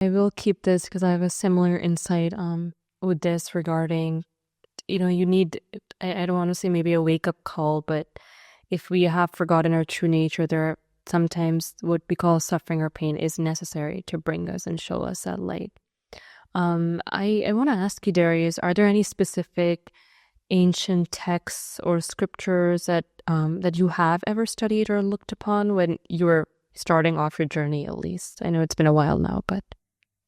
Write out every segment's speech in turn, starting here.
I will keep this because I have a similar insight with this regarding, you need, I don't want to say maybe a wake-up call, but if we have forgotten our true nature, there are sometimes what we call suffering or pain is necessary to bring us and show us that light. I want to ask you, Darius, are there any specific ancient texts or scriptures that you have ever studied or looked upon when you were starting off your journey, at least? I know it's been a while now, but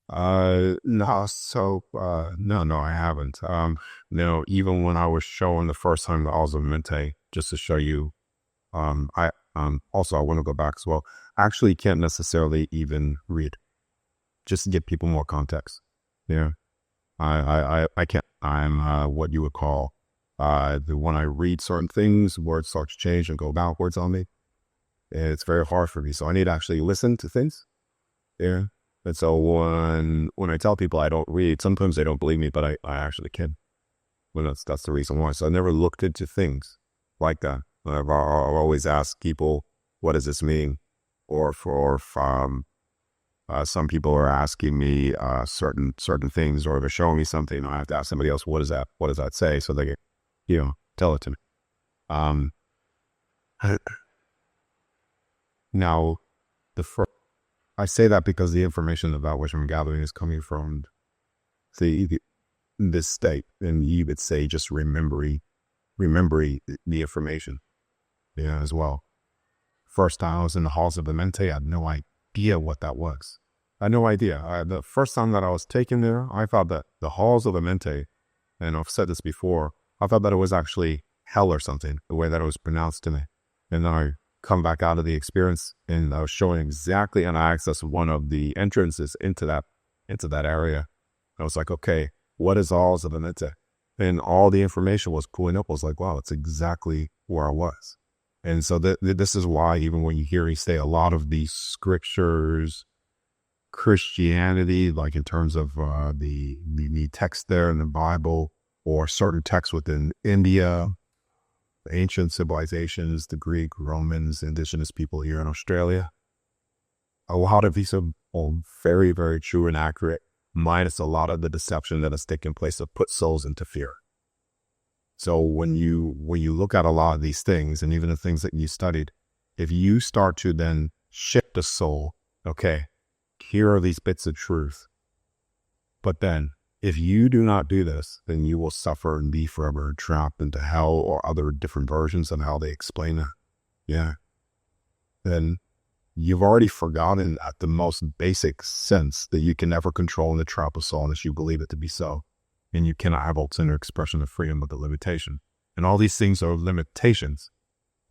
no, I haven't. Even when I was showing the first time the laws of Mente, just to show you, also I want to go back as well. I actually can't necessarily even read, just to give people more context. Yeah, I can't. I'm what you would call when I read certain things, words start to change and go backwards on me. And it's very hard for me. So I need to actually listen to things. Yeah. And so when I tell people I don't read, sometimes they don't believe me, but I actually can. Well, that's the reason why. So I never looked into things like that. I've always asked people, what does this mean? Or some people are asking me certain things, or they're showing me something. I have to ask somebody else, what is that? What does that say? So they can, tell it to me. Now, I say that because the information about which I'm gathering is coming from this state, and you would say just remembering the information, as well. First time I was in the halls of the Mente, I had no idea what that was. I had no idea. The first time that I was taken there, I thought that the halls of the Mente, and I've said this before, I thought that it was actually hell or something, the way that it was pronounced to me. And then I come back out of the experience, and I was showing exactly, and I accessed one of the entrances into that area. I was like, okay, what is halls of the Mente? And all the information was pulling up. I was like, wow, it's exactly where I was. And so this is why, even when you hear me say a lot of these scriptures, Christianity, like in terms of the text there in the Bible, or certain texts within India, ancient civilizations, the Greek, Romans, indigenous people here in Australia, a lot of these are all very, very true and accurate, minus a lot of the deception that has taken place to put souls into fear. So when you look at a lot of these things, and even the things that you studied, if you start to then shift the soul, okay, here are these bits of truth. But then if you do not do this, then you will suffer and be forever trapped into hell, or other different versions of how they explain it. Yeah. Then you've already forgotten at the most basic sense that you can never control the trap of soul unless you believe it to be so. And you cannot have ultimate expression of freedom with the limitation. And all these things are limitations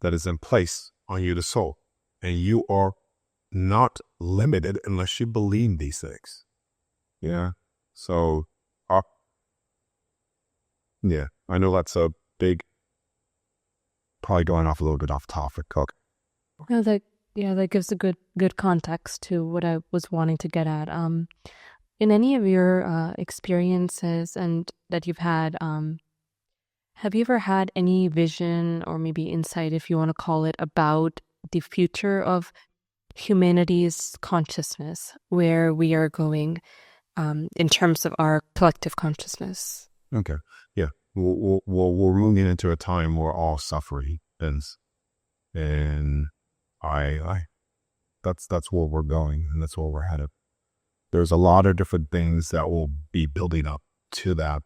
that is in place on you, the soul. And you are not limited unless you believe these things. Yeah. So, yeah, I know that's a big, probably going off a little bit off topic. Okay. that gives a good context to what I was wanting to get at. In any of your experiences and that you've had, have you ever had any vision or maybe insight, if you want to call it, about the future of humanity's consciousness, where we are going in terms of our collective consciousness? Okay. Yeah. We're moving into a time where all suffering ends. And that's where we're going, and that's where we're headed. There's a lot of different things that will be building up to that,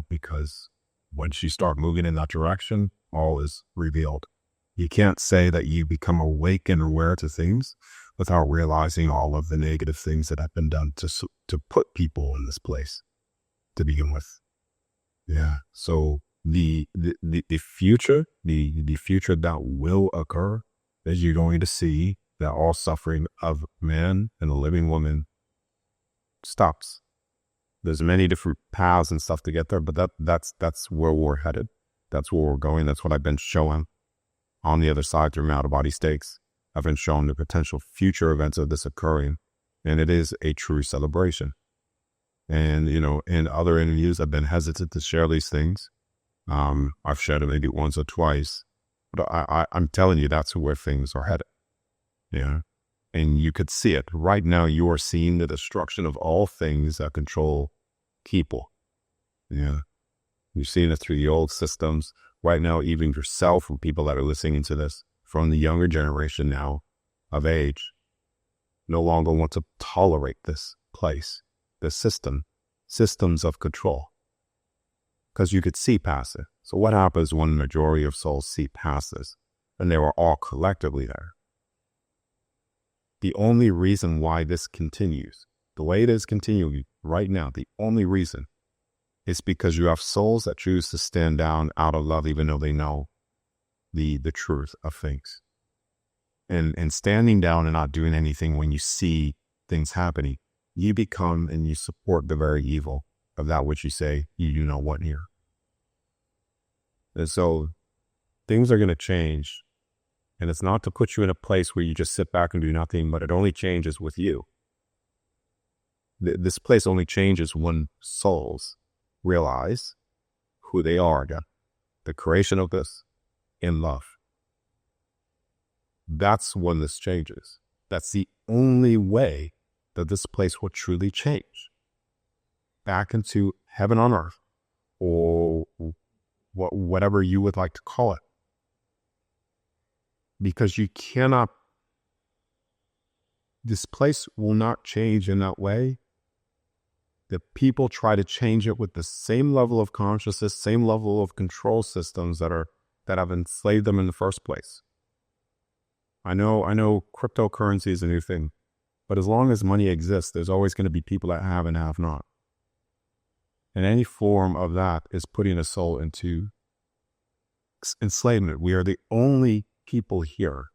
because once you start moving in that direction, all is revealed. You can't say that you become awake and aware to things without realizing all of the negative things that have been done to put people in this place to begin with. Yeah. So the future that will occur is you're going to see that all suffering of man and the living woman stops. There's many different paths and stuff to get there, but that's where we're headed. That's where we're going. That's what I've been showing on the other side through out of body states. I've been showing the potential future events of this occurring, and it is a true celebration. And, in other interviews, I've been hesitant to share these things. I've shared it maybe once or twice, but I'm telling you, that's where things are headed. Yeah. And you could see it. Right now, you are seeing the destruction of all things that control people. Yeah. You're seeing it through the old systems. Right now, even yourself and people that are listening to this from the younger generation now of age no longer want to tolerate this place, this systems of control, because you could see past it. So what happens when the majority of souls see past this and they were all collectively there? The only reason why this continues, the way it is continuing right now, the only reason is because you have souls that choose to stand down out of love, even though they know the truth of things. And standing down and not doing anything when you see things happening, you become and you support the very evil of that which you say you do not want here. And so things are going to change. And it's not to put you in a place where you just sit back and do nothing, but it only changes with you. This place only changes when souls realize who they are again, the creation of this in love. That's when this changes. That's the only way that this place will truly change. Back into heaven on earth, or whatever you would like to call it. Because you cannot, this place will not change in that way. The people try to change it with the same level of consciousness, same level of control systems that have enslaved them in the first place. I know cryptocurrency is a new thing, but as long as money exists, there's always going to be people that have and have not. And any form of that is putting a soul into enslavement. We are the only people here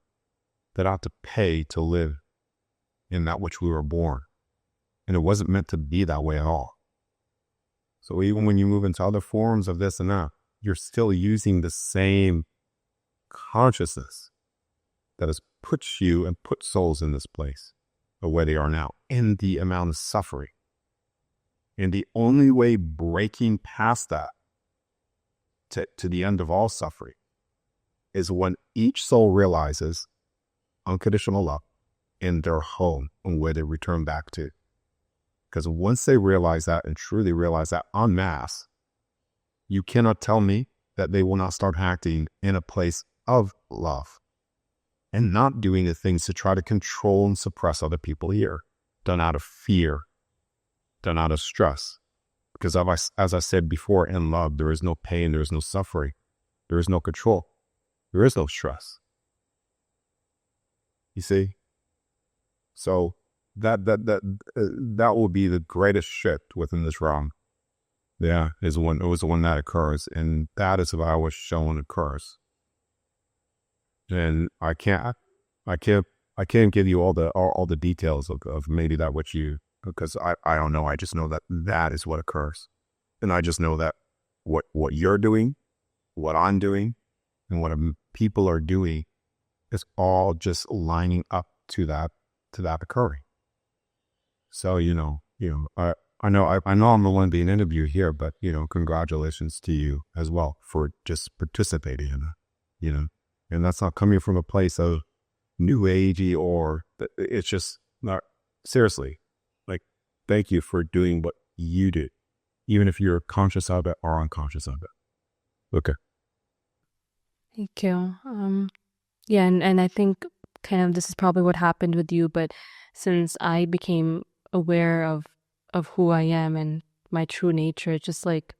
that ought to pay to live in that which we were born. And it wasn't meant to be that way at all. So even when you move into other forms of this and that, you're still using the same consciousness that has put you and put souls in this place of where they are now, in the amount of suffering. And the only way breaking past that to the end of all suffering is when each soul realizes unconditional love in their home and where they return back to. Because once they realize that and truly realize that en masse, you cannot tell me that they will not start acting in a place of love and not doing the things to try to control and suppress other people here, done out of fear, done out of stress. Because as I said before, in love, there is no pain, there is no suffering, there is no control, there is no stress. You see? So that will be the greatest shift within this realm. Yeah, it was when that occurs, and that is how I was shown occurs. And I can't give you all the details of maybe that which you, because I don't know. I just know that is what occurs, and I just know that what you're doing, what I'm doing, and what people are doing is all just lining up to that occurring. So I know I'm the one being interviewed here, but congratulations to you as well for just participating in it. And that's not coming from a place of new agey, or it's just not, seriously, like, thank you for doing what you did, even if you're conscious of it or unconscious of it. Okay. Thank you. Yeah, and I think kind of this is probably what happened with you, but since I became aware of who I am and my true nature, it's just like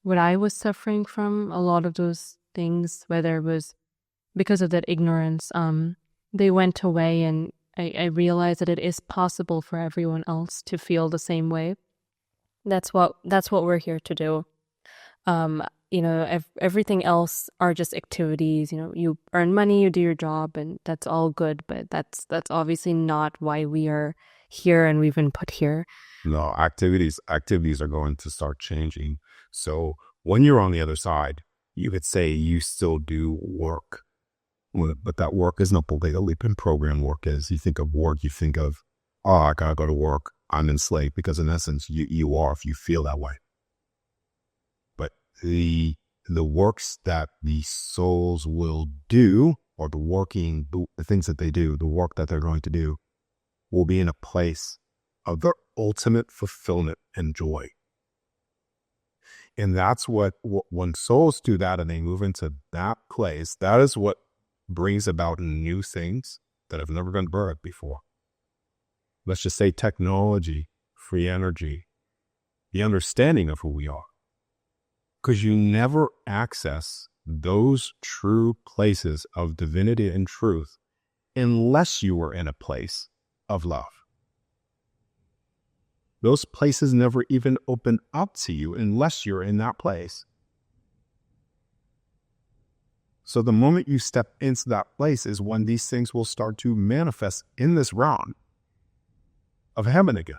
what I was suffering from, a lot of those things, whether it was because of that ignorance, they went away, and I realized that it is possible for everyone else to feel the same way. That's what we're here to do. Everything else are just activities. You earn money, you do your job, and that's all good, but that's obviously not why we are here and we've been put here. No, activities are going to start changing. So when you're on the other side, you could say you still do work, but that work is not the way the leap-in program work is. You think of work, you think of, I gotta go to work, I'm enslaved, because in essence, you are, if you feel that way. But the works that the souls will do, or the things that they do, the work that they're going to do, will be in a place of their ultimate fulfillment and joy. And that's what when souls do that and they move into that place, that is what brings about new things that have never been birthed before. Let's just say technology, free energy, the understanding of who we are. Because you never access those true places of divinity and truth unless you are in a place of love. Those places never even open up to you unless you're in that place. So the moment you step into that place is when these things will start to manifest in this realm of heaven again.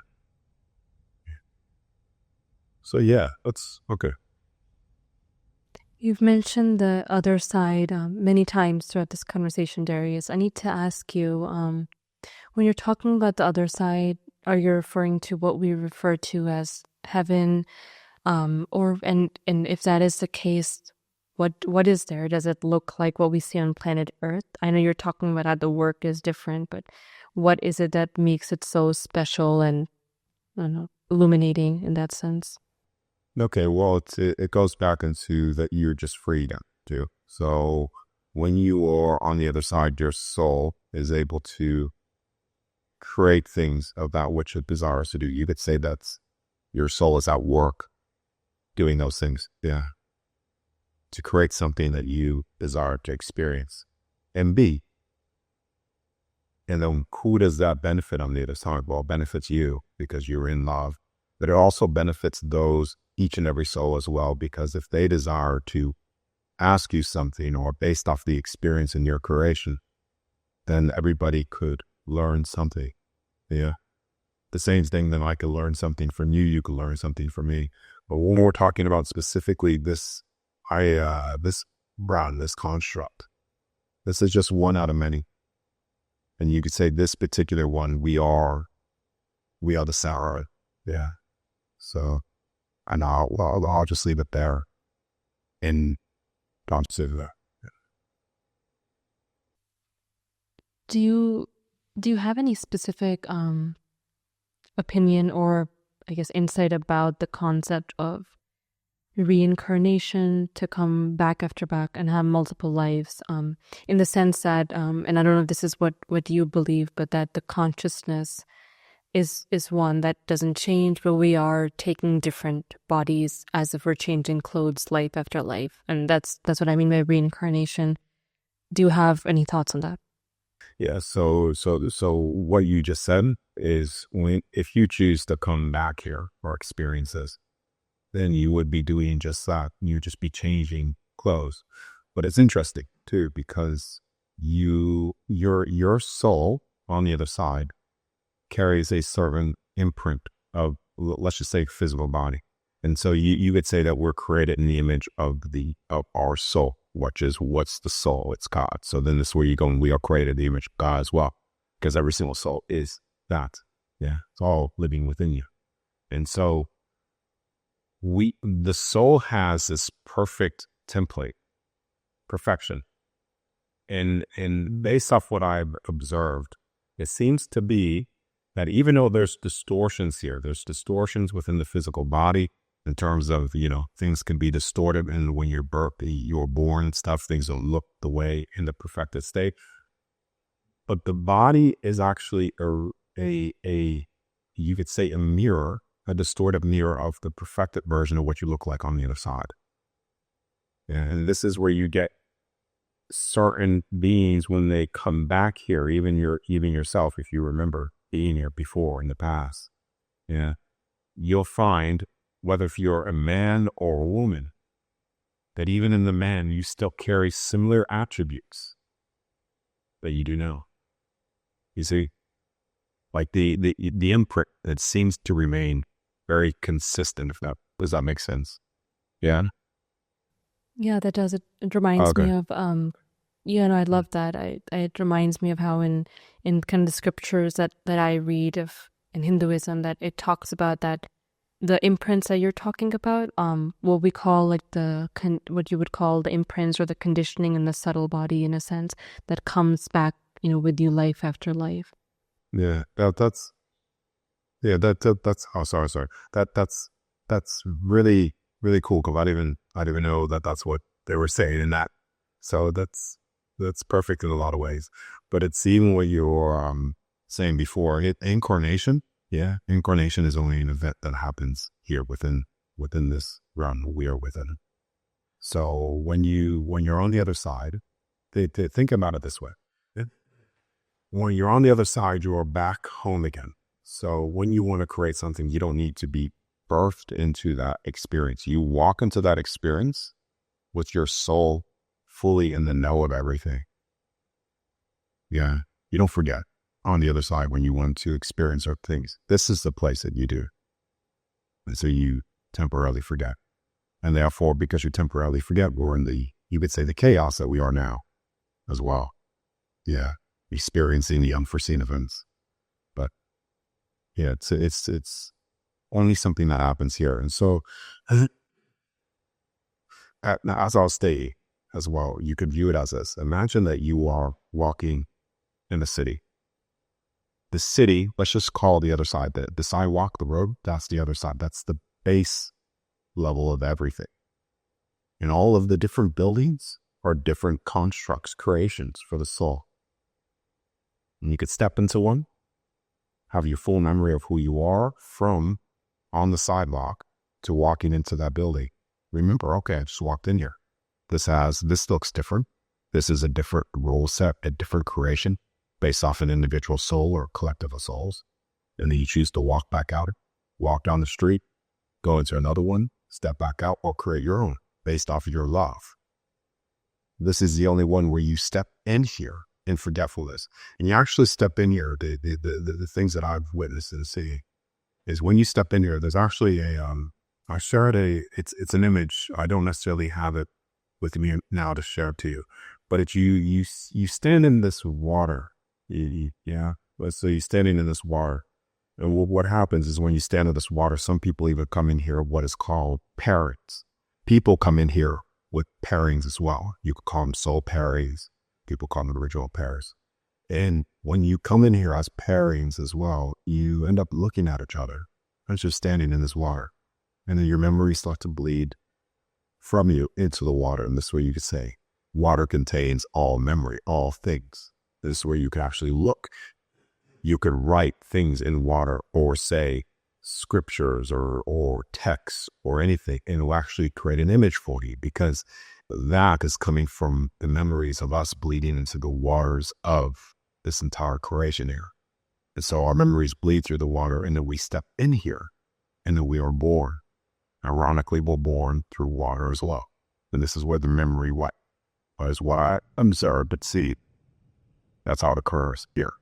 So yeah, that's okay. You've mentioned the other side many times throughout this conversation, Darius. I need to ask you, when you're talking about the other side, are you referring to what we refer to as heaven? And if that is the case, what is there? Does it look like what we see on planet Earth? I know you're talking about how the work is different, but what is it that makes it so special and, I don't know, illuminating in that sense? Okay, well, it goes back into that you're just freedom too. So when you are on the other side, your soul is able to create things of that which it desires to do. You could say that's your soul is at work doing those things. Yeah. To create something that you desire to experience and be. And then who does that benefit on the other side? Well, it benefits you because you're in love, but it also benefits those, each and every soul as well, because if they desire to ask you something or based off the experience in your creation, then everybody could learn something. Yeah. The same thing that I could learn something from you, you could learn something from me. But when we're talking about specifically this construct, this is just one out of many. And you could say this particular one, we are the Sarah. Yeah. So, and I'll just leave it there and consider that. Yeah. Do you have any specific opinion or I guess insight about the concept of reincarnation, to come back after back and have multiple lives, in the sense that and I don't know if this is what you believe, but that the consciousness is one that doesn't change, but we are taking different bodies as if we're changing clothes life after life, and that's what I mean by reincarnation. Do you have any thoughts on that? Yeah, so what you just said is if you choose to come back here or experience this, then you would be doing just that. You'd just be changing clothes. But it's interesting too, because your soul on the other side carries a certain imprint of, let's just say, physical body. And so you could say that we're created in the image of our soul, what's the soul? It's God. So then this is where you go, and we are created in the image of God as well, because every single soul is that. Yeah, it's all living within you. And so the soul has this perfect template, perfection. And based off what I've observed, it seems to be that even though there's distortions here, there's distortions within the physical body in terms of, things can be distorted. And when you're born and stuff, things don't look the way in the perfected state. But the body is actually you could say a mirror, a distorted mirror of the perfected version of what you look like on the other side. And this is where you get certain beings when they come back here, even yourself, if you remember being here before in the past. Yeah. You'll find, whether if you're a man or a woman, that even in the man, you still carry similar attributes that you do now. You see, like the imprint that seems to remain very consistent, does that make sense? Yeah. Yeah, that does. It reminds me of I love that. It reminds me of how in kind of the scriptures that I read of in Hinduism, that it talks about that the imprints that you're talking about, what we call like what you would call the imprints or the conditioning in the subtle body, in a sense, that comes back, with you life after life. Yeah, that's yeah, that's oh sorry. That's really really cool because I didn't even know that that's what they were saying in that. So that's perfect in a lot of ways. But it's even what you were saying before. Incarnation, yeah, incarnation is only an event that happens here within this realm we are within. So when you're on the other side, they think about it this way. When you're on the other side, you are back home again. So when you want to create something, you don't need to be birthed into that experience. You walk into that experience with your soul fully in the know of everything. Yeah. You don't forget on the other side when you want to experience other things. This is the place that you do. And so you temporarily forget. And therefore, because you temporarily forget, we're in you could say the chaos that we are now as well. Yeah. Experiencing the unforeseen events. But yeah, it's only something that happens here. And so now, as I'll say as well, you could view it as this. Imagine that you are walking in a city. The city, let's just call the other side, the sidewalk, the road, that's the other side. That's the base level of everything. And all of the different buildings are different constructs, creations for the soul. And you could step into one, have your full memory of who you are from on the sidewalk to walking into that building. Remember, okay, I just walked in here. This looks different. This is a different rule set, a different creation based off an individual soul or collective of souls. And then you choose to walk back out, walk down the street, go into another one, step back out, or create your own based off of your love. This is the only one where you step in here in forgetfulness. And you actually step in here, the things that I've witnessed in the city is when you step in here, there's actually I shared it's an image. I don't necessarily have it with me now to share it to you, but it's you stand in this water. Yeah. So you're standing in this water. And what happens is when you stand in this water, some people even come in here, what is called pairings. People come in here with pairings as well. You could call them soul pairings. People call them original pairs. And when you come in here as pairings as well, you end up looking at each other and just standing in this water. And then your memories start to bleed from you into the water. And this is where you could say, water contains all memory, all things. This is where you can actually look. You could write things in water or say scriptures or texts or anything, and it will actually create an image for you because that is coming from the memories of us bleeding into the waters of this entire creation here. And so our memories bleed through the water, and then we step in here, and then we are born. Ironically, we're born through water as well. And this is where the memory is what I observed at sea. That's how it occurs here.